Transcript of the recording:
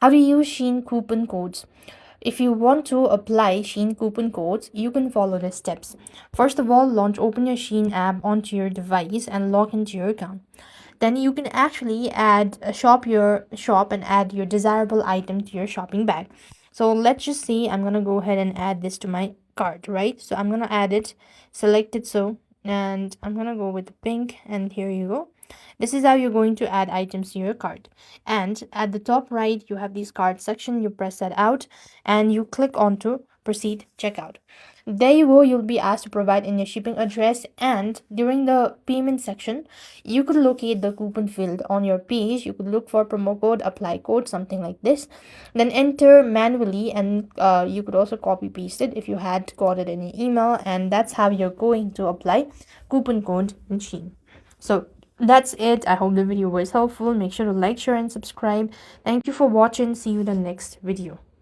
How to use Shein coupon codes. If you want to apply Shein coupon codes, you can follow the steps. First of all, open your Shein app onto your device and log into your account. Then you can actually shop and add your desirable item to your shopping bag. So let's just say I'm gonna go ahead and add this to my cart, right? So I'm gonna add it, select it and I'm gonna go with the pink, and here you go. This is how you're going to add items to your cart. And at the top right, you have this cart section. You press that out and you click on to proceed checkout. There you go. You'll be asked to provide in your shipping address, and during the payment section, you could locate the coupon field on your page. You could look for promo code, apply code, something like this. Then enter manually, and you could also copy paste it if you had got it in your email, and that's how you're going to apply coupon code in Shein. So that's it. I hope the video was helpful. Make sure to like, share, and subscribe. Thank you for watching. See you in the next video.